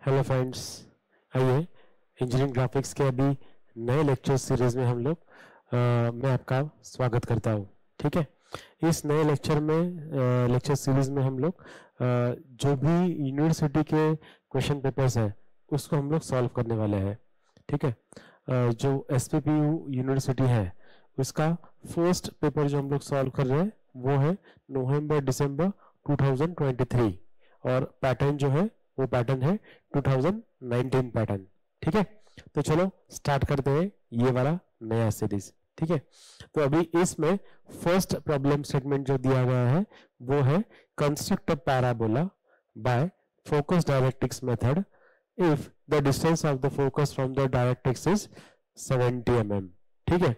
Hello friends, आइए engineering graphics के अभी नए लेक्चर सीरीज में हम लोग मैं आपका स्वागत करता हूँ। ठीक है, इस नए लेक्चर सीरीज में हम लोग जो भी यूनिवर्सिटी के क्वेश्चन पेपर्स हैं उसको हम लोग सॉल्व करने वाले हैं। ठीक है, जो SPPU यूनिवर्सिटी है उसका फर्स्ट पेपर जो हम लोग सॉल्व कर रहे हैं वो है नवंबर-दिसंबर 2023 और पैटर्न जो है वो पैटर्न है 2019 पैटर्न। ठीक है, तो चलो स्टार्ट करते हैं ये वाला नया सीरीज। ठीक है, तो अभी इसमें फर्स्ट प्रॉब्लम स्टेटमेंट जो दिया गया है वो है construct a parabola bye focus directrix method if the distance of the focus from the directrix is 70 mm। ठीक है,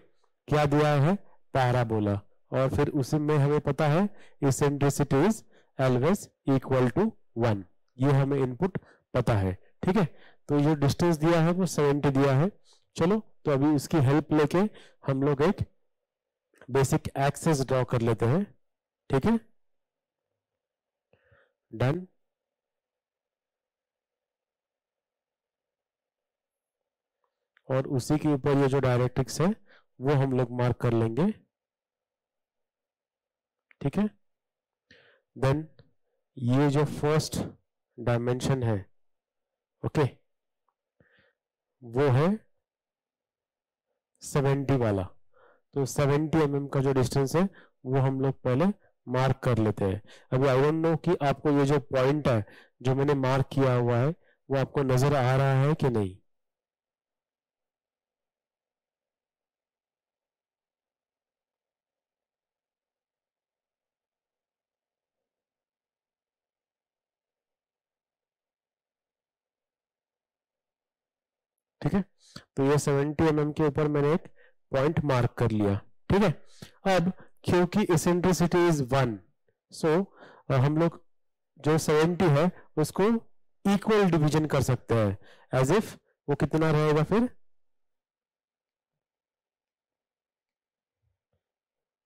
क्या दिया है? पैराबोला, और फिर उसी में हमें पता है eccentricity is always equal to 1, ये हमें इनपुट पता है। ठीक है, तो जो डिस्टेंस दिया है वो 70 दिया है। चलो तो अभी इसकी हेल्प लेके हम लोग एक बेसिक एक्सेस ड्रॉ कर लेते हैं। ठीक है, डन। और उसी के ऊपर ये जो डायरेक्ट्रिक्स है वो हम लोग मार्क कर लेंगे। ठीक है, देन ये जो फर्स्ट डायमेंशन है ओके वो है 70 वाला, तो 70 mm का जो डिस्टेंस है वो हम लोग पहले मार्क कर लेते हैं। अभी आई डोंट नो कि आपको ये जो पॉइंट है जो मैंने मार्क किया हुआ है वो आपको नजर आ रहा है कि नहीं। ठीक है, तो ये 70 mm के ऊपर मैंने एक पॉइंट मार्क कर लिया। ठीक है, अब क्योंकि इसेंट्रिसिटी इज 1 सो हम लोग जो 70 है उसको इक्वल डिवीजन कर सकते हैं। एज इफ वो कितना रहेगा, फिर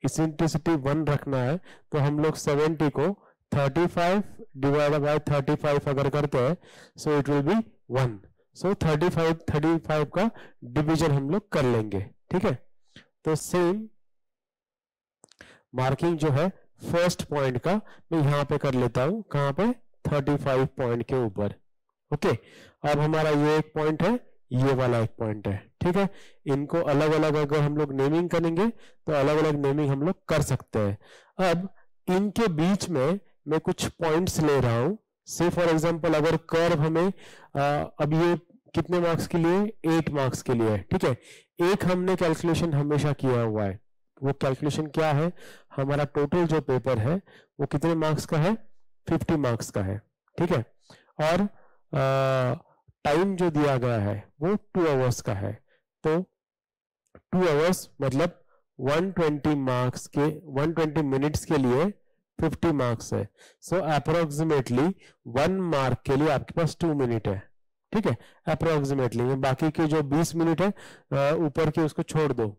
इसेंट्रिसिटी 1 रखना है तो हम लोग 70 को 35 डिवाइडेड बाय 35 अगर करते हैं सो इट विल बी 1। सो 35 का डिवीजन हम लोग कर लेंगे। ठीक है, तो सेम मार्किंग जो है फर्स्ट पॉइंट का मैं यहां पे कर लेता हूं। कहां पे? 35 पॉइंट के ऊपर। ओके, अब हमारा ये एक पॉइंट है, ये वाला एक पॉइंट है। ठीक है, इनको अलग अलग अगर हम लोग नेमिंग करेंगे तो अलग अलग नेमिंग हम लोग कर सकते हैं। अब इनके बीच में मैं कुछ पॉइंट्स ले रहा हूं। से फॉर एग्जांपल अगर कर्व हमें अब ये कितने मार्क्स के लिए? 8 मार्क्स के लिए। ठीक है, एक हमने कैलकुलेशन हमेशा किया हुआ है। वो कैलकुलेशन क्या है? हमारा टोटल जो पेपर है वो कितने मार्क्स का है? 50 मार्क्स का है। ठीक है, और टाइम जो दिया गया है वो 2 आवर्स का है। तो 2 आवर्स मतलब 120 मिनट्स के लिए 50 मार्क्स है। सो अप्रोक्सीमेटली 1 मार्क के लिए आपके पास 2 मिनट है। ठीक है, अप्रोक्सीमेटली। बाकी के जो 20 मिनट है ऊपर के उसको छोड़ दो,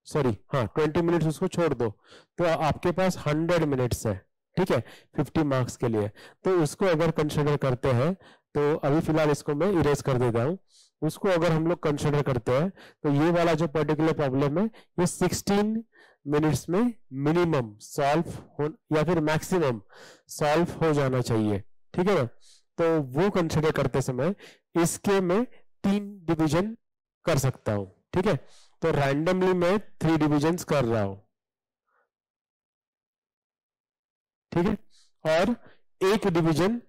सॉरी हाँ 20 मिनट्स उसको छोड़ दो, तो आपके पास 100 मिनट्स है। ठीक है, 50 मार्क्स के लिए। तो उसको अगर कंसिडर करते हैं तो अभी फिलहाल इसको मैं इरेज कर देता हूं। उसको अगर हम लोग कंसिडर करते हैं तो ये वाला जो पर्टिकुलर प्रॉब्लम है ये 16 मिनट्स में मिनिमम सॉल्व हो या फिर मैक्सिमम सॉल्व हो जाना चाहिए। ठीक है ना, तो वो कंसिडर करते समय इसके मैं 3 डिवीजन कर सकता हूं। ठीक है, तो रैंडमली मैं 3 डिविजन्स कर रहा हूं। ठीक है, और एक डिवीजन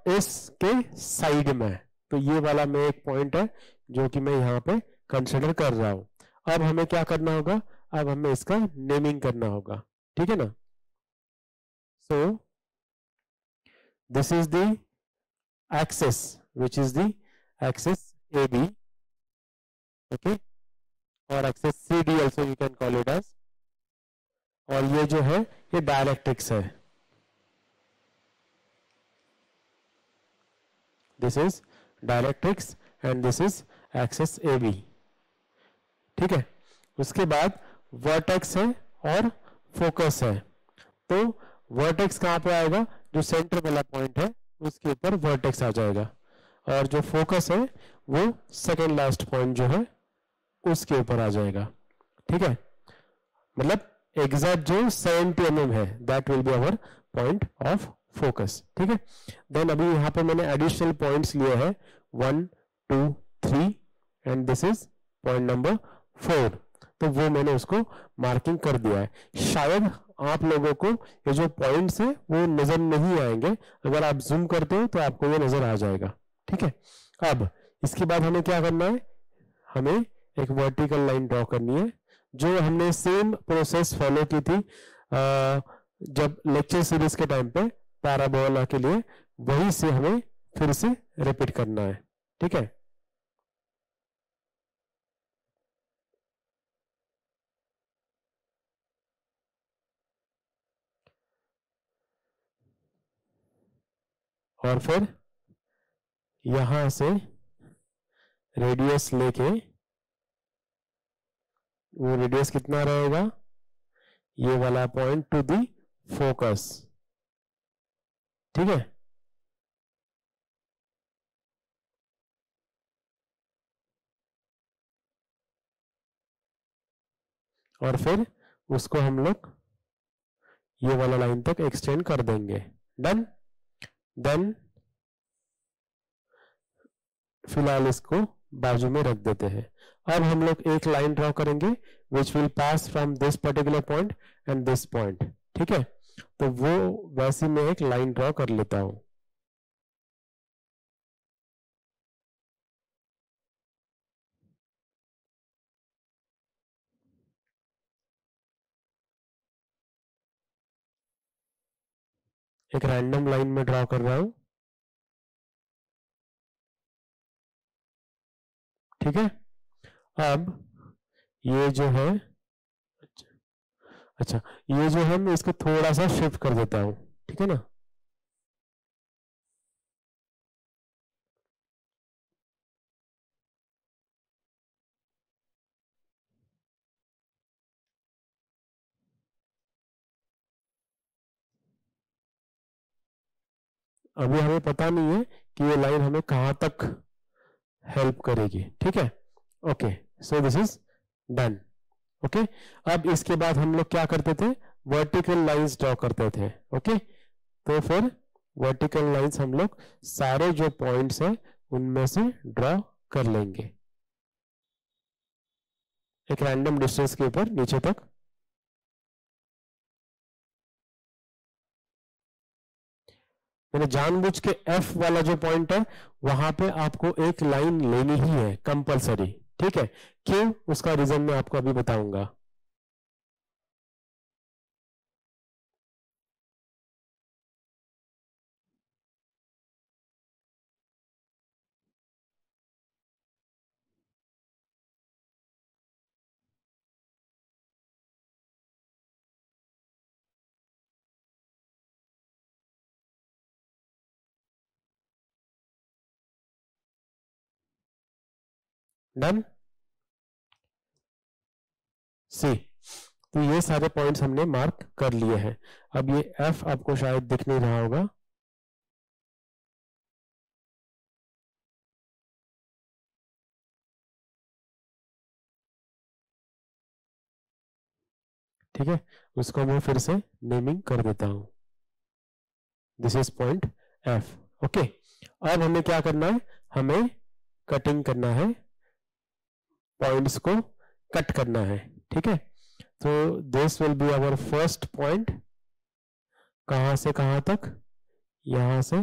इसके साइड में, तो ये वाला में एक पॉइंट है जो कि मैं यहां पे कंसिडर कर रहा हूं। अब हमें क्या करना होगा? अब हमें इसका नेमिंग करना होगा। ठीक है ना, so this is the axis which is the axis AB, okay, और axis CD also you can call it as, और ये जो है ये डायरेक्ट्रिक्स है। This is directrix and this is axis AB। ठीक है, उसके बाद वर्टेक्स है और फोकस है। तो वर्टेक्स कहां पे आएगा? जो सेंटर वाला पॉइंट है उसके ऊपर वर्टेक्स आ जाएगा। और जो फोकस है वो सेकेंड लास्ट पॉइंट जो है उसके ऊपर आ जाएगा, ठीक है। मतलब एग्जैक्ट जो 70 mm है that will be our point of focus, ठीक है। देन अभी यहाँ पे मैंने एडिशनल पॉइंट्स लिए हैं 1 2 3 and this is point number 4, तो वो मैंने उसको मार्किंग कर दिया है। शायद आप लोगों को ये जो पॉइंट्स है वो नजर नहीं आएंगे, अगर आप जूम करते हो तो आपको ये नजर आ जाएगा, ठीक है। अब इसके बाद हमें क्या करना है, हमें एक वर्टिकल लाइन ड्रॉ करनी है, जो हमने सेम प्रोसेस फॉलो की थी जब लेक्चर सीरीज के टाइम पे पैराबोला के लिए, वही से हमें फिर से रिपीट करना है, ठीक है। और फिर यहां से रेडियस लेके, वो रेडियस कितना रहेगा, ये वाला पॉइंट टू दी फोकस, ठीक है। और फिर उसको हम लोग ये वाला लाइन तक एक्सटेंड कर देंगे, डन। देन फिलहाल इसको बाजू में रख देते हैं। अब हम लोग एक लाइन ड्रॉ करेंगे which will pass from this particular point and this point, ठीक है। तो वो वैसे मैं एक लाइन ड्रॉ कर लेता हूं। एक रैंडम लाइन में ड्रॉ कर रहा हूं, ठीक है। अब ये जो है, अच्छा ये जो है मैं इसको थोड़ा सा शिफ्ट कर देता हूं, ठीक है ना। अभी हमें पता नहीं है कि ये लाइन हमें कहां तक हेल्प करेगी, ठीक है। Okay, so this is done, okay. अब इसके बाद हम लोग क्या करते थे, वर्टिकल लाइंस ड्रॉ करते थे, ओके। तो फिर वर्टिकल लाइंस हम लोग सारे जो पॉइंट्स हैं उनमें से ड्रॉ कर लेंगे एक रैंडम डिस्टेंस के ऊपर नीचे तक। मैंने जानबूझ के F वाला जो पॉइंट है वहां पे आपको एक लाइन लेनी ही है कंपलसरी, ठीक है। क्यों, उसका रीजन मैं आपको अभी बताऊंगा। डन, सी। तो ये सारे पॉइंट्स हमने मार्क कर लिए हैं। अब ये F आपको शायद दिख नहीं रहा होगा, ठीक है। उसको मैं फिर से नेमिंग कर देता हूं, this is point F, okay. अब हमें क्या करना है, हमें कटिंग करना है, पॉइंट्स को कट करना है, ठीक है। तो this will be our first point, कहां से कहां तक, यहां से।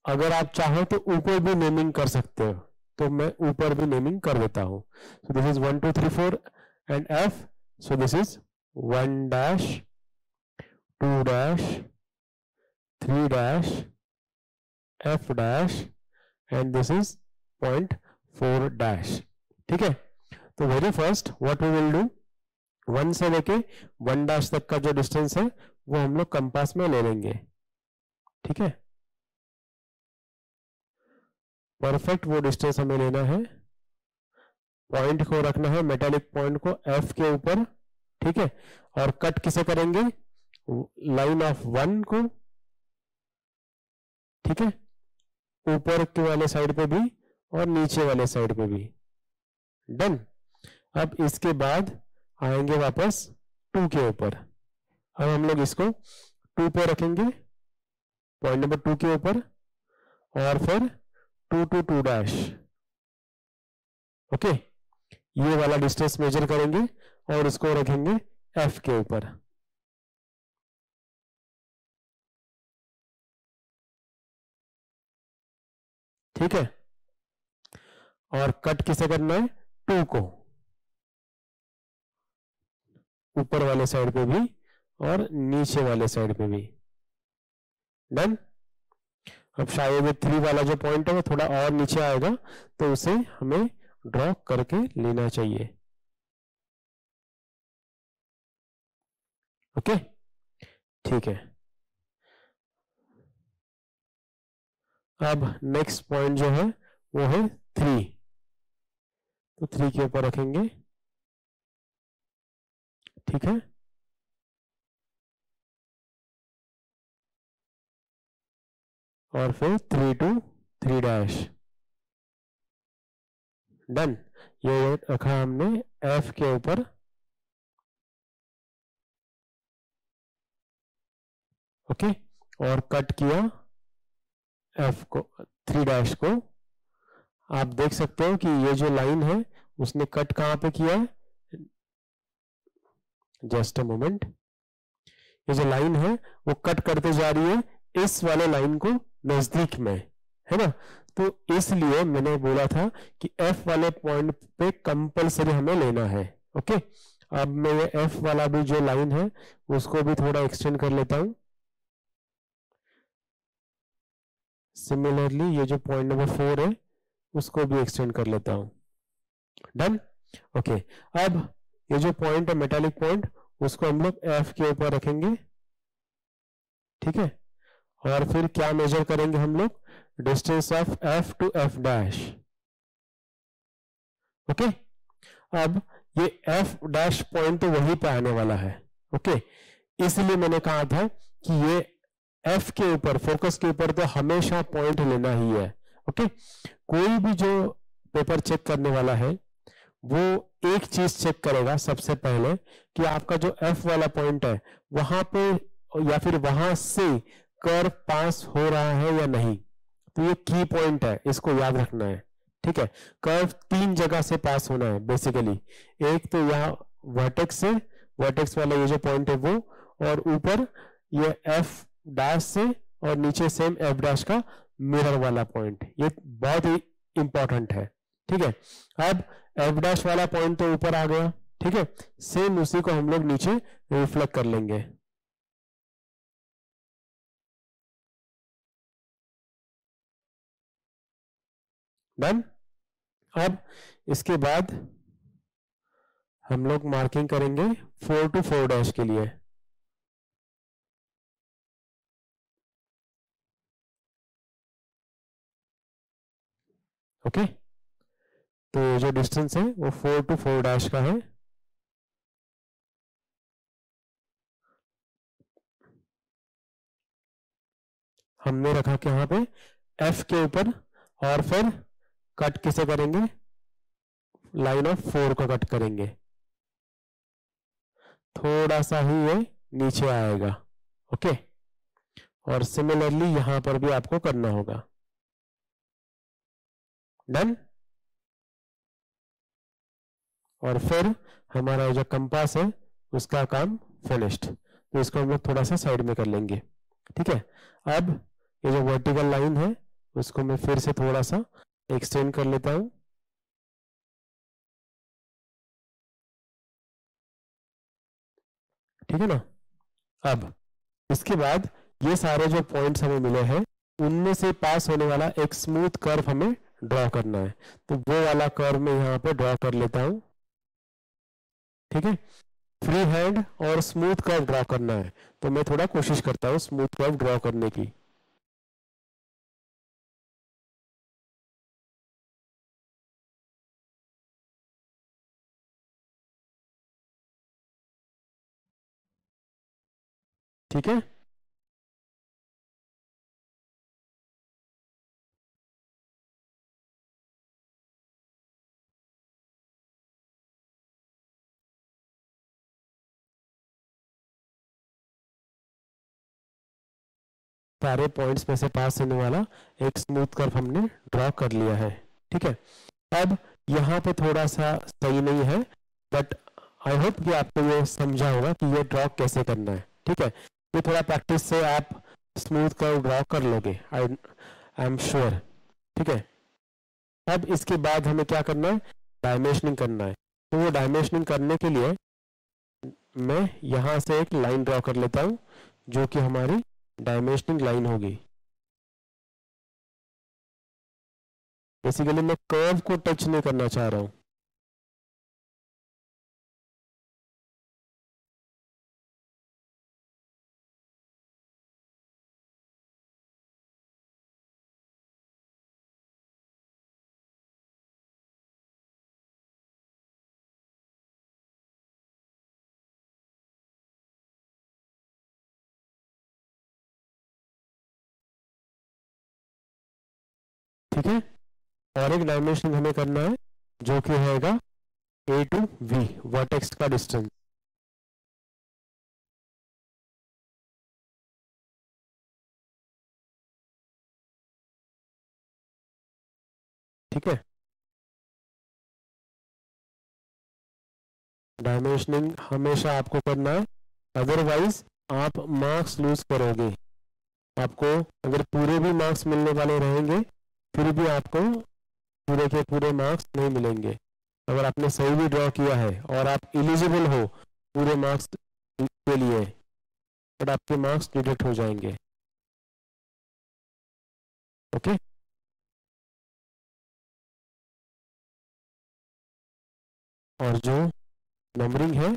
अगर आप चाहो तो ऊपर भी नेमिंग कर सकते हो, तो मैं ऊपर भी नेमिंग कर देता हूं। So this is 1 2 3 4 and F, so this is 1 dash 2 dash 3 dash F dash and this is point 4 dash, ठीक है। तो very first what we will do, 1 से लेके 1 डैश तक का जो डिस्टेंस है वो हम लोग कंपास में ले लेंगे, ठीक है। परफेक्ट वो डिस्टेंस हमें लेना है, पॉइंट को रखना है, मेटालिक पॉइंट को F के ऊपर, ठीक है। और कट किसे करेंगे, लाइन ऑफ 1 को, ठीक है। ऊपर के वाले साइड पे भी और नीचे वाले साइड पे भी। डन। अब इसके बाद आएंगे वापस 2 के ऊपर। अब हम लोग इसको 2 पे रखेंगे, पॉइंट नंबर 2 के ऊपर, और फिर 2 to 2 डैश। ओके, ये वाला डिस्टेंस मेजर करेंगे और इसको रखेंगे एफ के ऊपर। ठीक है, और कट किसे करना है? 2 को, ऊपर वाले साइड पे भी और नीचे वाले साइड पे भी। डन। अब शायद 3 वाला जो पॉइंट है वो थोड़ा और नीचे आएगा, तो उसे हमें ड्रॉ करके लेना चाहिए। ओके, ठीक है। अब नेक्स्ट पॉइंट जो है वो है 3, तो 3 के ऊपर रखेंगे। ठीक है, और फिर 3 to 3 डैश। डन। ये रखा हमने एफ के ऊपर। ओके, और कट किया एफ को, 3 डैश को। आप देख सकते हो कि ये जो लाइन है उसने कट कहां पे किया है? Just a moment. ये जो लाइन है वो कट करते जा रही है इस वाले लाइन को नजदीक में, है ना? तो इसलिए मैंने बोला था कि एफ वाले पॉइंट पे कंपलसरी हमें लेना है। ओके, अब मैं ये एफ वाला भी जो लाइन है उसको भी थोड़ा एक्सटेंड कर लेता हूं। सिमिलरली ये जो पॉइंट नंबर 4 है उसको भी एक्सटेंड कर लेता हूं। डन। ओके, अब ये जो पॉइंट है मेटालिक पॉइंट, उसको हम लोग एफ के ऊपर रखेंगे। ठीक है, और फिर क्या मेजर करेंगे हम लोग? Distance of F two F dash. Okay, अब ये एफ डैश पॉइंट तो वहीं पे आने वाला है। ओके, इसलिए मैंने कहा था कि ये एफ के ऊपर, फोकस के ऊपर तो हमेशा पॉइंट लेना ही है। ओके, कोई भी जो पेपर चेक करने वाला है वो एक चीज चेक करेगा सबसे पहले कि आपका जो एफ वाला पॉइंट है वहां पे या फिर वहां से कर्व पास हो रहा है या नहीं। तो ये की पॉइंट है, इसको याद रखना है। ठीक है, कर्व 3 जगह से पास होना है बेसिकली। एक तो यहाँ वर्टेक्स से, वर्टेक्स वाला ये जो पॉइंट है वो, और ऊपर ये एफ डैश से, और नीचे सेम एफ डैश का मिरर वाला पॉइंट। ये बहुत ही इंपॉर्टेंट है। ठीक है, अब एफ डैश वाला पॉइंट तो ऊपर आ गया। ठीक है, सेम उसी को हम लोग नीचे रिफ्लेक्ट कर लेंगे। डन। अब इसके बाद हम लोग मार्किंग करेंगे 4 to 4 डैश के लिए। ओके, तो जो डिस्टेंस है वो 4 to 4 डैश का है। हमने रखा कि यहाँ पे एफ के ऊपर, और फिर कट किसे करेंगे? लाइन ऑफ 4 को कट करेंगे। थोड़ा सा ही ये नीचे आएगा। ओके, और सिमिलरली यहां पर भी आपको करना होगा। डन। और फिर हमारा जो कंपास है उसका काम फिनिश्ड। तो इसको हम लोग थोड़ा सा साइड में कर लेंगे। ठीक है, अब ये जो वर्टिकल लाइन है उसको मैं फिर से थोड़ा सा एक्सटेंड कर लेता हूं। ठीक है ना? अब इसके बाद ये सारे जो पॉइंट्स हमें मिले हैं उनमें से पास होने वाला एक स्मूथ कर्व हमें ड्रॉ करना है। तो वो वाला कर्व मैं यहाँ पे ड्रॉ कर लेता हूं। ठीक है, फ्री हैंड और स्मूथ कर्व ड्रॉ करना है, तो मैं थोड़ा कोशिश करता हूँ स्मूथ कर्व ड्रॉ करने की। ठीक है, सारे पॉइंट्स में से पास होने वाला एक स्मूथ कर्व हमने ड्रॉ कर लिया है। ठीक है, अब यहाँ पे थोड़ा सा सही नहीं है, बट आई होप कि आपको ये समझा होगा कि ये ड्रॉ कैसे करना है। ठीक है, ये थोड़ा प्रैक्टिस से आप स्मूथ कर्व ड्रॉ कर लोगे, आई एम श्योर। ठीक है, अब इसके बाद हमें क्या करना है, डायमेंशनिंग करना है। तो वो डायमेंशनिंग करने के लिए मैं यहाँ से एक लाइन ड्रॉ कर लेता हूँ जो कि हमारी डायमेंशनिंग लाइन होगी। बेसिकली मैं कर्व को टच नहीं करना चाह रहा हूँ। ठीक है, और एक डायमेंशन हमें करना है जो कि रहेगा a टू v, वर्टेक्स का डिस्टेंस। ठीक है, डायमेंशनिंग हमेशा आपको करना है, अदरवाइज आप मार्क्स लूज करोगे। आपको अगर पूरे भी मार्क्स मिलने वाले रहेंगे फिर भी आपको पूरे के पूरे मार्क्स नहीं मिलेंगे। अगर आपने सही भी ड्रॉ किया है और आप एलिजिबल हो पूरे मार्क्स के लिए, बट आपके मार्क्स डिडक्ट हो जाएंगे। ओके, और जो नंबरिंग है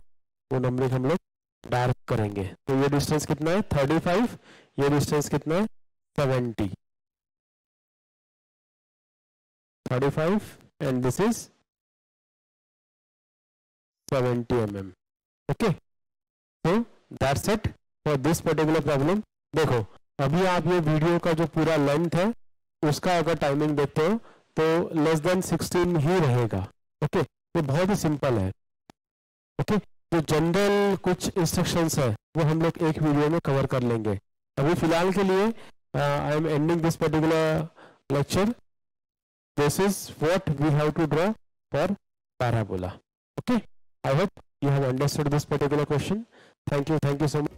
वो नंबरिंग हम लोग डार्क करेंगे। तो ये डिस्टेंस कितना है 35, ये डिस्टेंस कितना है 70, 35 and this is 70 mm। Okay, so that's it for this particular problem। देखो अभी आप ये वीडियो का जो पूरा लेंथ है उसका अगर टाइमिंग देखते हो तो लेस देन 16 ही रहेगा। ओके, ये बहुत ही सिंपल है। ओके, जो जनरल कुछ इंस्ट्रक्शंस है वो हम लोग एक वीडियो में कवर कर लेंगे। अभी फिलहाल के लिए I am ending this particular lecture. This is what we have to draw for parabola. Okay, I hope you have understood this particular question. Thank you so much.